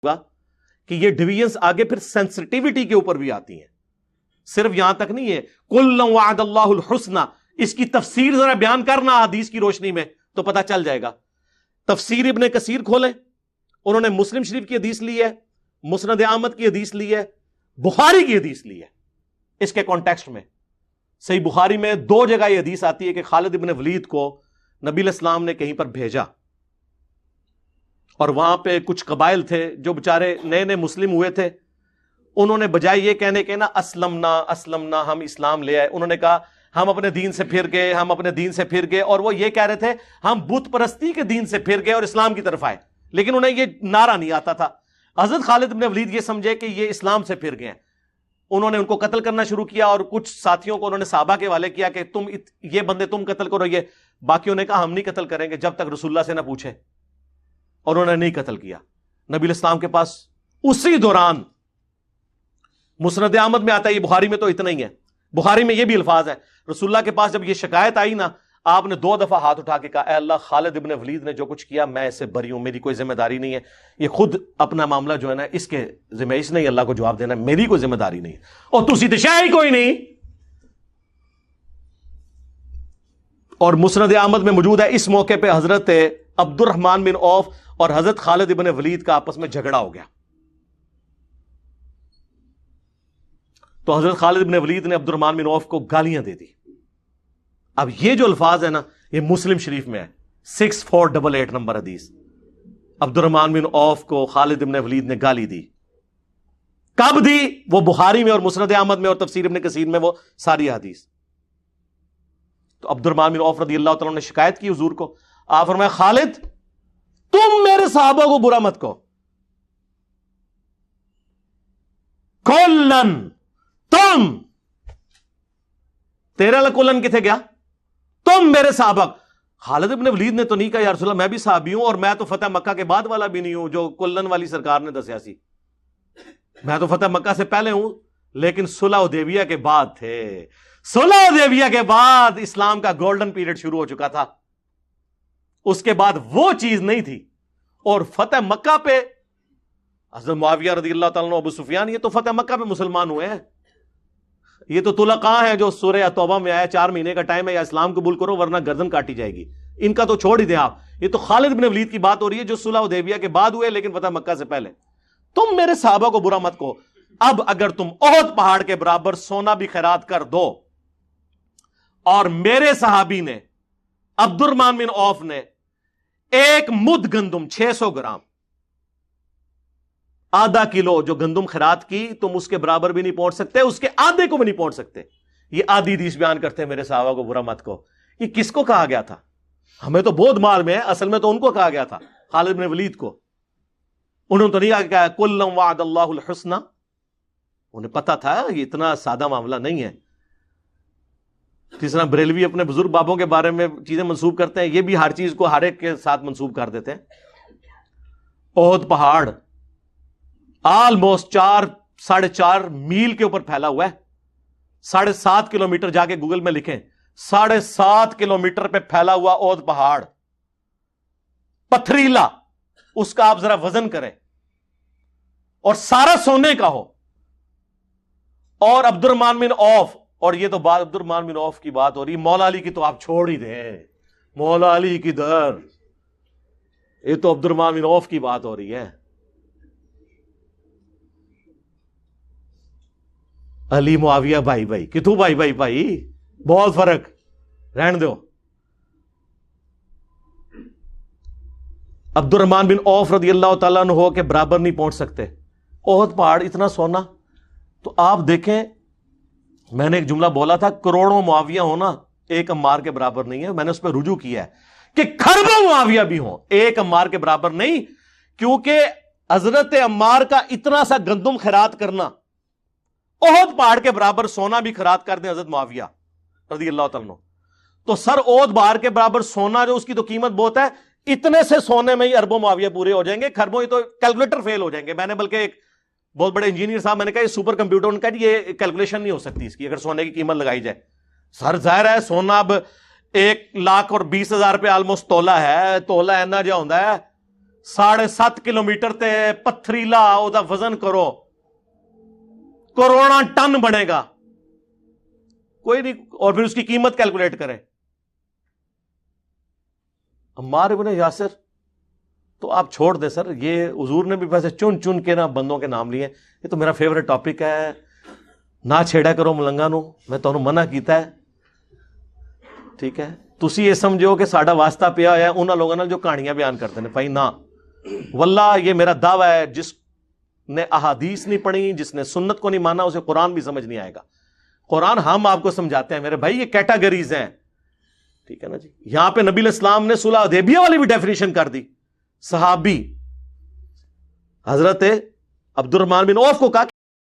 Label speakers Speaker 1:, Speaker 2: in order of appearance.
Speaker 1: گا کہ یہ ڈویژنز آگے پھر سینسٹیوٹی کے اوپر بھی آتی ہیں، صرف یہاں تک نہیں ہے کل وعد اللہ الحسنى، اس کی تفسیر ذرا بیان کرنا حدیث کی روشنی میں تو پتہ چل جائے گا۔ تفسیر ابن کثیر کھولیں، انہوں نے مسلم شریف کی حدیث لی ہے، مسند احمد کی حدیث لی ہے، بخاری کی حدیث لی ہے، اس کے کانٹیکسٹ میں صحیح بخاری میں 2 جگہ یہ حدیث آتی ہے کہ خالد ابن ولید کو نبی علیہ السلام نے کہیں پر بھیجا، اور وہاں پہ کچھ قبائل تھے جو بچارے نئے نئے مسلم ہوئے تھے، انہوں نے بجائے یہ کہنے کے نا اسلمنا ہم اسلام لے آئے، انہوں نے کہا ہم اپنے دین سے پھر گئے، ہم اپنے دین سے پھر گئے، اور وہ یہ کہہ رہے تھے ہم بت پرستی کے دین سے پھر گئے اور اسلام کی طرف آئے، لیکن انہیں یہ نعرہ نہیں آتا تھا۔ حضرت خالد بن ولید یہ سمجھے کہ یہ اسلام سے پھر گئے ہیں، انہوں نے ان کو قتل کرنا شروع کیا، اور کچھ ساتھیوں کو انہوں نے صحابہ کے حوالے کیا کہ تم یہ بندے تم قتل کرو، یہ باقیوں نے کہا ہم نہیں قتل کریں گے جب تک رسول اللہ سے نہ پوچھے، اور انہوں نے نہیں قتل کیا۔ نبی علیہ السلام کے پاس اسی دوران مسند احمد میں آتا ہے، یہ بخاری میں تو اتنا ہی ہے، بخاری میں یہ بھی الفاظ ہے، رسول اللہ کے پاس جب یہ شکایت آئی نا، آپ نے 2 دفعہ ہاتھ اٹھا کے کہا اے اللہ خالد ابن ولید نے جو کچھ کیا میں اس سے بری ہوں، میری کوئی ذمہ داری نہیں ہے، یہ خود اپنا معاملہ جو ہے نا اس کے ذمہ، اس نے اللہ کو جواب دینا، میری کوئی ذمہ داری نہیں ہے، اور تسی تے شے ہی کوئی نہیں۔ اور مسند احمد میں موجود ہے، اس موقع پہ حضرت عبد الرحمن بن عوف اور حضرت خالد ابن ولید کا آپس میں جھگڑا ہو گیا، تو حضرت خالد ابن ولید نے عبد الرحمن بن عوف کو گالیاں دے دی۔ اب یہ جو الفاظ ہے نا یہ مسلم شریف میں ہے، 6488 نمبر حدیث، عبد الرحمن بن عوف کو خالد ابن ولید نے گالی دی، کب دی؟ وہ بخاری میں اور مسند احمد میں اور تفسیر ابن کثیر میں وہ ساری حدیث۔ تو عبد الرحمن بن عوف رضی اللہ تعالیٰ نے شکایت کی حضور کو، آپ فرمایا خالد تم میرے صحابہ کو برا مت کہو، کلن تم، تیرا کلن کتنے گیا؟ تم میرے صحابہ۔ خالد ابن ولید نے تو نہیں کہا یا رسول اللہ میں بھی صحابی ہوں، اور میں تو فتح مکہ کے بعد والا بھی نہیں ہوں جو کلن والی سرکار نے دسیا سی، میں تو فتح مکہ سے پہلے ہوں، لیکن صلح حدیبیہ کے بعد تھے، صلح حدیبیہ کے بعد اسلام کا گولڈن پیریڈ شروع ہو چکا تھا، اس کے بعد وہ چیز نہیں تھی، اور فتح مکہ پہ حضرت معاویہ رضی اللہ تعالیٰ عنہ ابو سفیان یہ تو فتح مکہ پہ مسلمان ہوئے ہیں، یہ تو طلقاء ہیں جو سورہ توبہ میں آیا 4 مہینے کا ٹائم ہے یا اسلام قبول کرو ورنہ گردن کاٹی جائے گی، ان کا تو چھوڑ ہی دیں آپ، یہ تو خالد بن ولید کی بات ہو رہی ہے جو صلح حدیبیہ کے بعد ہوئے لیکن فتح مکہ سے پہلے۔ تم میرے صحابہ کو برا مت کہو، اب اگر تم احد پہاڑ کے برابر سونا بھی خیرات کر دو، اور میرے صحابی نے عبد الرحمن بن عوف نے 1 مد گندم 600 گرام آدھا کلو جو گندم خیرات کی، تم اس کے برابر بھی نہیں پہنچ سکتے، اس کے آدھے کو بھی نہیں پہنچ سکتے، یہ آدھی حدیث بیان کرتے ہیں میرے صحابہ کو برا مت کہو۔ یہ کس کو کہا گیا تھا؟ ہمیں تو بہت مال میں ہے، اصل میں تو ان کو کہا گیا تھا، خالد بن ولید کو، انہوں نے تو نہیں کہا کل وعد اللہ الحسنى، انہیں پتا تھا یہ اتنا سادہ معاملہ نہیں ہے۔ جس طرح بریلوی اپنے بزرگ بابوں کے بارے میں چیزیں منسوب کرتے ہیں، یہ بھی ہر چیز کو ہر ایک کے ساتھ منسوب کر دیتے ہیں۔ احد پہاڑ آلموسٹ 4.5 میل کے اوپر پھیلا ہوا ہے، 7.5 کلومیٹر، جا کے گوگل میں لکھیں 7.5 کلومیٹر پہ پھیلا ہوا احد پہاڑ پتھریلا، اس کا آپ ذرا وزن کریں، اور سارا سونے کا ہو، اور عبد الرحمن بن عوف، اور یہ تو بات عبد الرحمن بن عوف کی بات ہو رہی، مولا علی کی تو آپ چھوڑ ہی دیں، مولا علی کی در، یہ تو عبد الرحمن بن عوف کی بات ہو رہی ہے۔ علی معاویہ بھائی کتوں بھائی بہت فرق، رہن دو۔ عبد الرحمن بن عوف رضی اللہ تعالیٰ عنہ کے برابر نہیں پہنچ سکتے، احد پہاڑ اتنا سونا، تو آپ دیکھیں میں نے ایک جملہ بولا تھا کروڑوں معاویہ ہونا ایک عمار کے برابر نہیں ہے، میں نے اس پہ رجوع کیا ہے کہ خربوں معاویہ بھی ہوں ایک عمار کے برابر نہیں، کیونکہ حضرت عمار کا اتنا سا گندم خیرات کرنا، احد پہاڑ کے برابر سونا بھی خیرات کر دیں حضرت معاویہ رضی اللہ تعالیٰ عنہ، تو سر احد پہاڑ کے برابر سونا جو اس کی تو قیمت بہت ہے، اتنے سے سونے میں ہی اربوں معاویہ پورے ہو جائیں گے، خربوں ہی تو کیلکولیٹر فیل ہو جائیں گے۔ میں نے بلکہ ایک بہت بڑے انجینئر صاحب میں نے کہا یہ سپر کمپیوٹر، ان کا یہ کیلکولیشن نہیں ہو سکتی اس کی اگر سونے کی قیمت لگائی جائے۔ سر ظاہر ہے سونا اب 1,20,000 روپے آلموسٹ تولا ہے، تولا اینا جو ہوتا ہے 7.5 کلومیٹر تے پتھریلا دا وزن کرو، کروڑا ٹن بنے گا، کوئی نہیں، اور پھر اس کی قیمت کیلکولیٹ کریں۔ عمار ابن یاسر تو آپ چھوڑ دیں سر، یہ حضور نے بھی ویسے چن چن کے نا بندوں کے نام لیے، یہ تو میرا فیوریٹ ٹاپک ہے، نہ چھیڑا کرو ملنگا نو، میں تمہیں منع کیتا ہے، ٹھیک ہے؟ تسی یہ سمجھو کہ ساڈا واسطہ پیا ہوا ہے انہاں لوگوں نال جو کہانیاں بیان کرتے ہیں، بھائی نہ، واللہ یہ میرا دعویٰ ہے، جس نے احادیث نہیں پڑھی، جس نے سنت کو نہیں مانا، اسے قرآن بھی سمجھ نہیں آئے گا۔ قرآن ہم آپ کو سمجھاتے ہیں میرے بھائی، یہ کیٹاگریز ہیں، ٹھیک ہے نا جی؟ یہاں پہ نبی علیہ السلام نے صلح حدیبیہ والی بھی ڈیفینیشن کر دی۔ صحابی حضرت عبد الرحمن بن عوف کو کہا